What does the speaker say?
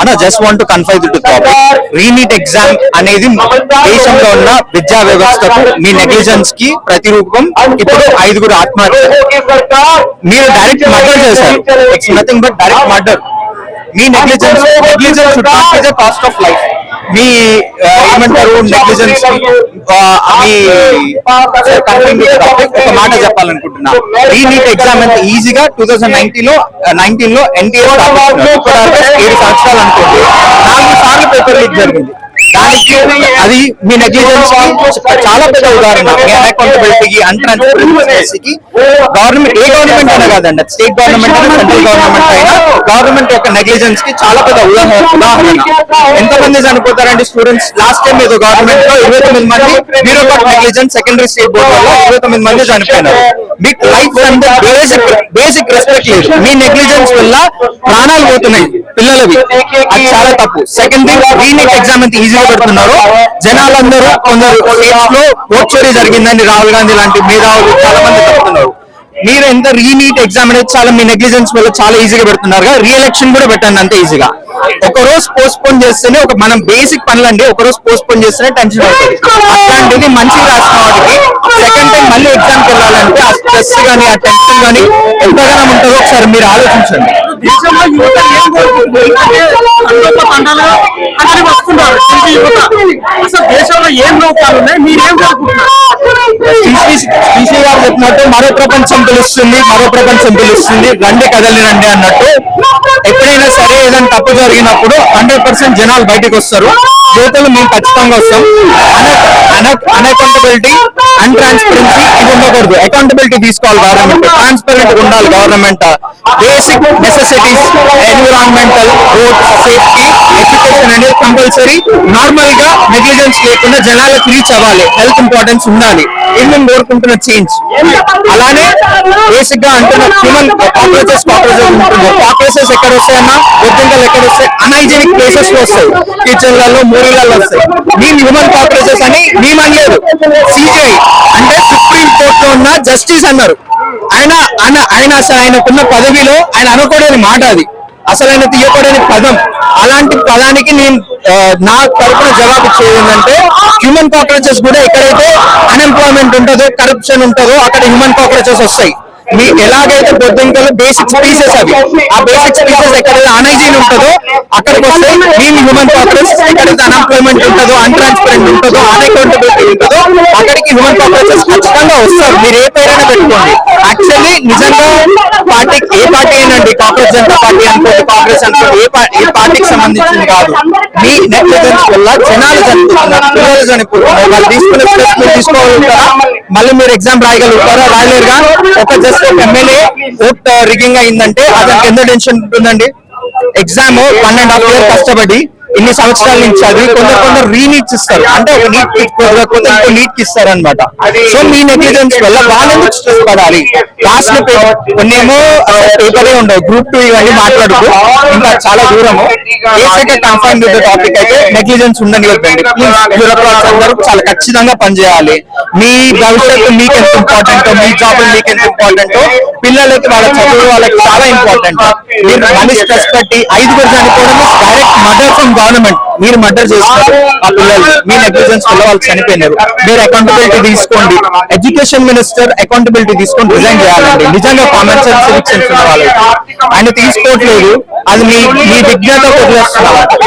అన్న just want to confine to topic. Re NEET exam అనేది దేశంలో ఉన్న విద్యా వ్యవస్థకు మీ నెగ్లిజెన్స్ కి ప్రతిరూపం. ఇప్పుడు 5 ఆత్మహత్య, మీరు డైరెక్ట్ మర్డర్ చేశారు. It's nothing but direct murder. మీ negligence should not be the cost of life. మీ ఏమంటారు నెగ్లిజెన్స్ ఒక మాట చెప్పాలనుకుంటున్నా. రీనీట్ ఎగ్జామ్ అంత ఈజీగా 2019 లో ఎన్టీఆర్ 7 సంవత్సరాలు అనుకోండి, 4 సార్లు పేపర్ లీక్ జరిగింది. దానికి అది మీ నెగ్లిజెన్స్ కి చాలా పెద్ద ఉదాహరణ. మీ అకౌంటబిలిటీకి, అన్ట్రాన్స్పరెన్సీకి గవర్నమెంట్, ఏ గవర్నమెంట్ అయినా కాదండి, స్టేట్ గవర్నమెంట్ అయినా సెంట్రల్ గవర్నమెంట్ అయినా గవర్నమెంట్ యొక్క నెగ్లిజెన్స్ కి చాలా పెద్ద ఉదాహరణ. ఎంతమంది చనిపోతారండి స్టూడెంట్స్? లాస్ట్ టైం ఏదో గవర్నమెంట్ లో 29 మంది bureaucrat negligence secondary state board వల్ల 29 మంది చనిపోయినారు. మీకు లైఫ్ అంటే బేసిక్ రెస్పెక్ట్ లేదు. మీ నెగ్లిజెన్స్ వల్ల ప్రాణాలు పోతున్నాయి పిల్లలవి, అది చాలా తప్పు. సెకండ్ థింగ్, రీనీట్ ఎగ్జామ్ అంత ఈజీగా పెడుతున్నారు. జనాలందరూ కొందరు స్టేట్స్ లో ఓట్ చోరీ జరిగిందని రాహుల్ గాంధీ లాంటి మేధావులు చాలా మంది చెప్తున్నారు. మీరు ఎంత రీనీట్ ఎగ్జామ్ అనేది చాలా మీ నెగ్లిజెన్స్ వల్ల చాలా ఈజీగా పెడుతున్నారు. రీఎలక్షన్ కూడా పెట్టండి అంతే ఈజీగా. ఒక రోజు పోస్ట్పోన్ చేస్తేనే, మనం బేసిక్ పనులండి, ఒక రోజు పోస్ట్పోన్ చేస్తేనే టెన్షన్ అవుతుంది. అట్లాంటిది మంచిగా రాసిన వాటికి సెకండ్ టైం మళ్ళీ ఎగ్జామ్కి వెళ్ళాలంటే ఆ స్ట్రెస్ కానీ ఆ టెన్షన్ కానీ ఎంతగానో ఉంటుందో ఒకసారి మీరు ఆలోచించండి. దేశంలో ఏం లోపాలు ఉన్నాయి, మీరేం కోరుకుంటున్నారు? శ్రీ గారు చెప్పినట్టు మరో ప్రపంచం తెలుస్తుంది, రండి కదలి రండి అన్నట్టు. ఎప్పుడైనా సరే ఏదైనా తప్పు జరిగినప్పుడు 100% జనాలు బయటకు వస్తారు. యువతలు మేము ఖచ్చితంగా వస్తాం. అన్అకౌంటబిలిటీ, అన్ట్రాన్స్పరెన్సీ ఇది ఉండకూడదు. అకౌంటబిలిటీ తీసుకోవాలి గవర్నమెంట్, ట్రాన్స్పరెంట్ ఉండాలి government. Basic necessities, environmental, road safety, education అనేది కంపల్సరీ. నార్మల్ గా నెగ్లిజెన్స్ లేకుండా జనాలకు రీచ్ అవ్వాలి, హెల్త్ ఇంపార్టెన్స్ ఉండాలి. ఇది మేము కోరుకుంటున్న చేంజ్. అలానే బేసిక్ గా అంటున్న హ్యూమన్ కాక్రోచెస్ ఉంటుంది. కాక్రోచెస్ ఎక్కడ వస్తాయన్నా, బొద్దింకలు ఎక్కడ వస్తాయి? అన్హైజీనిక్ ప్లేసెస్ లో వస్తాయి, కిచెన్లలో, మూరీలలో వస్తాయి. మేము హ్యూమన్ కాక్రోచెస్ అని మేమనలేదు. సిబిఐ అంటే సుప్రీం కోర్టులో ఉన్న జస్టిస్ అన్నారు. ఆయన అసలు ఆయనకున్న పదవిలో ఆయన అనకూడని మాట అది, అసలు ఆయన తీయకూడని పదం. అలాంటి పదానికి నేను నా తరఫున జవాబు ఇచ్చేది ఏంటంటే, హ్యూమన్ కాక్రోచెస్ కూడా ఎక్కడైతే అన్ఎంప్లాయ్మెంట్ ఉంటుందో, కరప్షన్ ఉంటుందో అక్కడ హ్యూమన్ కాక్రోచెస్ వస్తాయి. మీ ఎలాగైతే బొద్దింకలు బేసిక్ స్పీసెస్ అవి, ఆ బేసిక్ స్పీసెస్ ఎక్కడైతే అనైజీన్ ఉంటుందో అక్కడికి వస్తాయి. మేము హ్యూమన్ కాక్రోచెస్ ఎక్కడైతే అన్ఎంప్లాయ్మెంట్ ఉంటుందో, అన్ట్రాన్స్పరెంట్ ఉంటుందో, అన్అకౌంటబిలిటీ ఉంటుందో అక్కడికి హ్యూమన్ కాక్రోచెస్ ఖచ్చితంగా వస్తారు. మీరు ఏ పేరైనా పెట్టుకోండి. యాక్చువల్లీ నిజంగా పార్టీ, ఏ పార్టీ అయినండి, కాక్రోచ్ జనతా పార్టీ అనుకోండి, కాంగ్రెస్ అనుకోండి, ఏ పార్టీకి సంబంధించింది కాదు. మీ నెగ్లిజెన్స్ వల్ల జనాలు చనిపోతున్నారు, పిల్లలు చనిపోతున్నారు. వాళ్ళు తీసుకునే స్టెప్స్ మీరు తీసుకోగలుగుతారా? మళ్ళీ మీరు ఎగ్జామ్ రాయగలుగుతారా? రాయలేరుగా. ఒక జస్ట్ ఎమ్మెల్యే ఓట్ రిగ్గింగ్ అయిందంటే అతనికి ఎంత టెన్షన్ ఉంటుందండి? ఎగ్జామ్ 1.5 years కష్టపడి ఇన్ని సంవత్సరాల నుంచి చదివి కొందరు రీనీట్స్ ఇస్తారు, అంటే ఒక నీట్ ఇస్తారు అనమాట. సో మీ నెగ్లిజెన్స్ వల్ల వాళ్ళని స్ట్రెస్ పడాలి. రాసిన కొన్నేమో పేపరే ఉండవు, గ్రూప్ 2 ఇవన్నీ మాట్లాడుతూ ఇంకా చాలా దూరము. బేసిక్గా కన్ఫర్మ్ విత్ టాపిక్ అయితే నెగ్లిజెన్స్ ఉండనివ్వద్దండి ప్లీజ్. బ్యూరోక్రాట్స్ అందరూ చాలా ఖచ్చితంగా పనిచేయాలి. మీ భవిష్యత్తు మీకు ఎంత ఇంపార్టెంటో, మీ జాబ్ మీకు ఎంత ఇంపార్టెంటో, పిల్లలకి వాళ్ళ చదువు వాళ్ళకి చాలా ఇంపార్టెంట్. మీరు మళ్ళీ స్ట్రెస్ పెట్టి 5 చనిపోవడం డైరెక్ట్ మర్డర్ ఫ్రమ్ గవర్నమెంట్. మీరు మర్డర్ చేస్తారు ఆ పిల్లలు, మీ నెగ్లిజెన్స్ వల్ల వాళ్ళు చనిపోయినారు. మీరు అకౌంటబిలిటీ తీసుకోండి. ఎడ్యుకేషన్ మినిస్టర్ అకౌంటబిలిటీ తీసుకొని రిజైన్ చేయాలండి. నిజంగా కామన్ సెన్స్, సివిక్ సెన్స్ ఉన్న వాళ్ళు ఆయన తీసుకోవట్లేదు. అది మీ విజ్ఞత వదిలేస్తున్నారు.